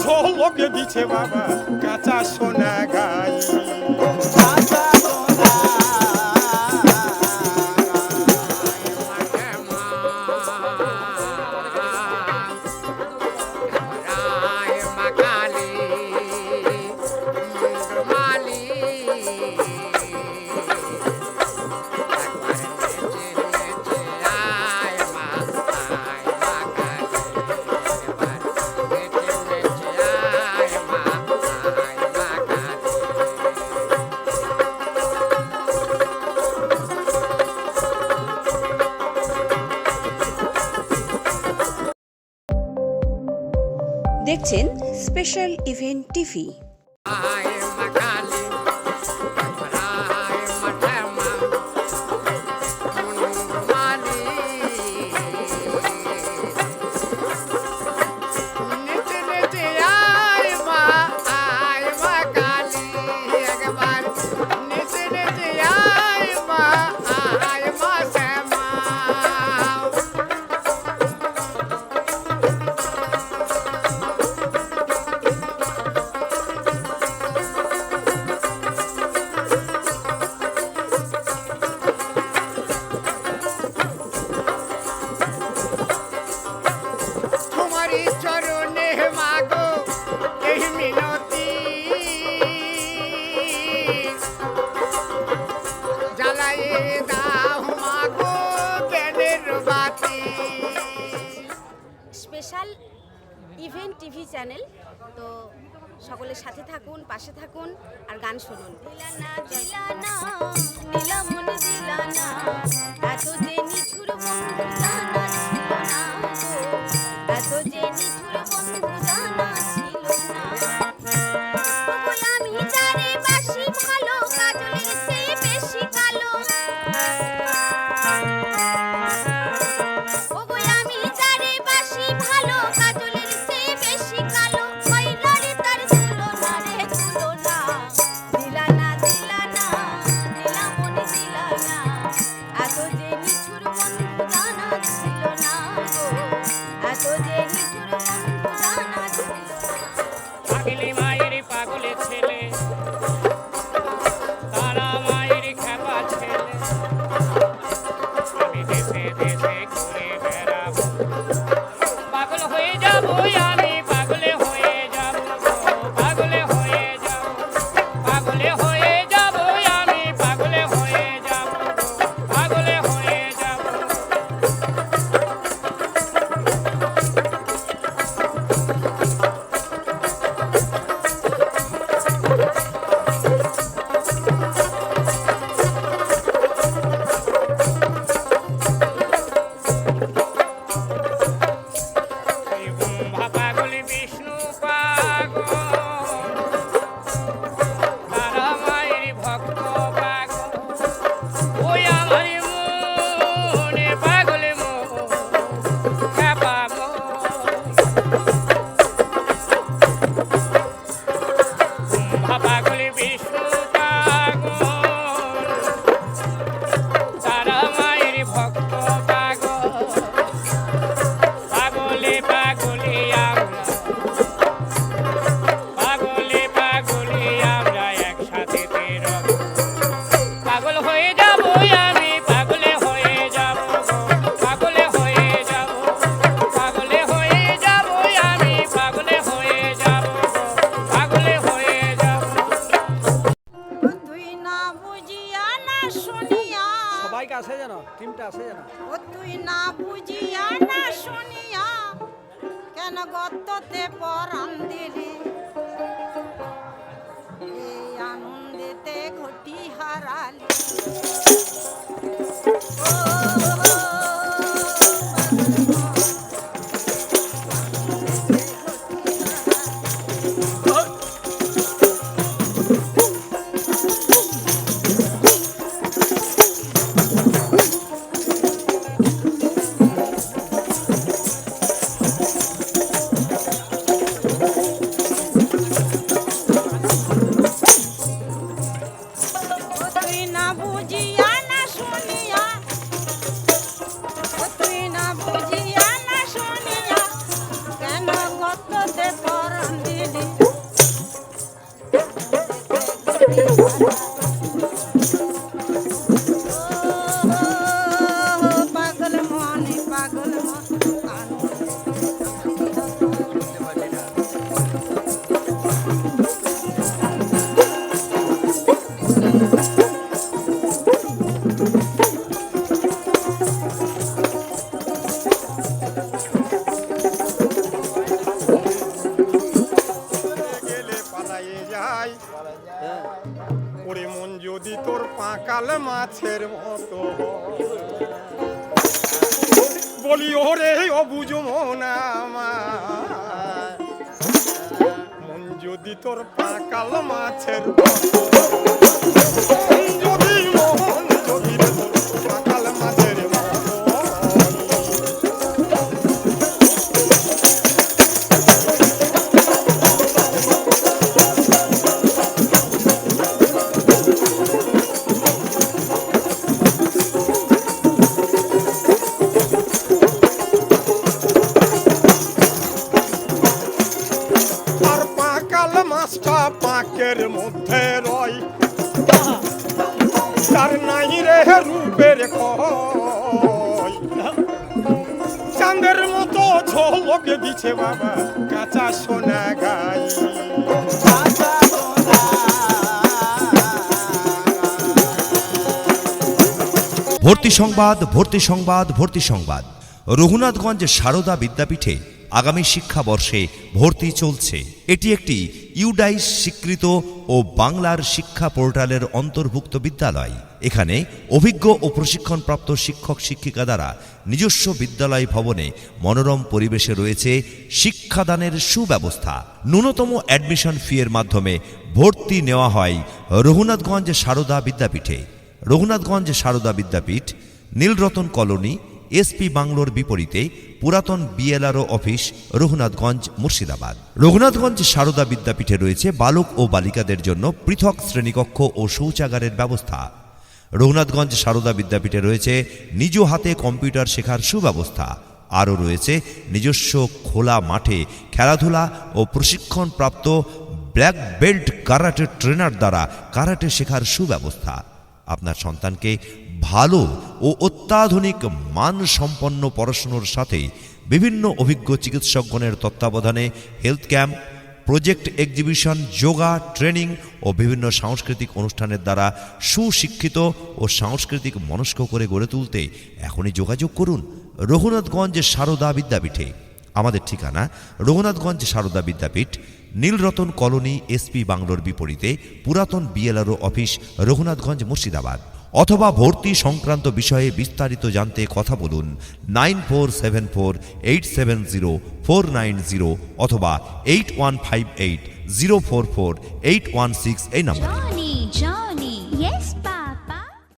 ঝলকে দিছে বাবা কাঁচা সোনা গাই দেখছেন special event TV. Special event TV channel, তো সকলের সাথে থাকুন, পাশে থাকুন আর গান শুনুন। এত যে নিঠুর বন্ধু জানা ছিল না, এত যে নিঠুর বন্ধু জানা ছিল না। আমি যারে বাসি ভালো, কাজলের চেয়ে বেশি কালো। আছে জানো, টিমটা আছে জানো। ও তুই না বুঝিয়া না শুনিয়া কেন গততে পরাণ দিলি, এই আনন্দেতে ঘটি হারালি। মাছের মতো বলি ওরে অবুঝ মন আমার মন যদি তোর পাকাল মাছের মতো যদি মন যদি তোর পাকাল মাছের মতো আর পাকাল মাছটা পাকের মধ্যে রয় তার নাই রে রূপের কয় চাঁদের মতো ঝলক দিছে বাবা কাঁচা সোনা গাই ভর্তি সংবাদ ভর্তি সংবাদ ভর্তি সংবাদ রঘুনাথগঞ্জ সারদা বিদ্যাপীঠে আগামী শিক্ষাবর্ষে ভর্তি চলছে। এটি একটি ইউডাইস স্বীকৃত ও বাংলার শিক্ষা পোর্টালের অন্তর্ভুক্ত বিদ্যালয়। এখানে অভিজ্ঞ ও প্রশিক্ষণপ্রাপ্ত শিক্ষক শিক্ষিকা দ্বারা নিজস্ব বিদ্যালয় ভবনে মনোরম পরিবেশে রয়েছে শিক্ষাদানের সুব্যবস্থা। ন্যূনতম অ্যাডমিশন ফি এর মাধ্যমে ভর্তি নেওয়া হয় রঘুনাথগঞ্জ সারদা বিদ্যাপীঠে। রঘুনাথগঞ্জ সারদা বিদ্যাপীঠ, নীলরতন কলোনি, এসপি বাংলোর বিপরীতে, পুরাতন বিএলআরও অফিস, রঘুনাথগঞ্জ, মুর্শিদাবাদ। রঘুনাথগঞ্জ সারদা বিদ্যাপীঠে রয়েছে বালক ও বালিকাদের জন্য পৃথক শ্রেণীকক্ষ ও শৌচাগারের ব্যবস্থা। রঘুনাথগঞ্জ সারদা বিদ্যাপীঠে রয়েছে নিজ হাতে কম্পিউটার শেখার সুব্যবস্থা। আরও রয়েছে নিজস্ব খোলা মাঠে খেলাধুলা ও প্রশিক্ষণপ্রাপ্ত ব্ল্যাক বেল্ট কারাটে ট্রেনার দ্বারা কারাটে শেখার সুব্যবস্থা। আপনার সন্তানকে ভালো ও অত্যাধুনিক মানসম্পন্ন পড়াশুনোর সাথে বিভিন্ন অভিজ্ঞ চিকিৎসকগণের তত্ত্বাবধানে health camp, project exhibition, yoga, training ও বিভিন্ন সাংস্কৃতিক অনুষ্ঠানের দ্বারা সুশিক্ষিত ও সাংস্কৃতিক মনস্ক করে গড়ে তুলতে এখনই যোগাযোগ করুন রঘুনাথগঞ্জ সারদা বিদ্যাপীঠে। আমাদের ঠিকানা রঘুনাথগঞ্জ সারদা বিদ্যাপীঠ, নীলরতন কলোনি, এসপি বাংলোর বিপরীতে, পুরাতন বিএলআরও অফিস, রঘুনাথগঞ্জ, মুর্শিদাবাদ। অথবা ভর্তি সংক্রান্ত বিষয়ে বিস্তারিত জানতে কথা বলুন 9474870490 অথবা 8158044816 এই নম্বরে।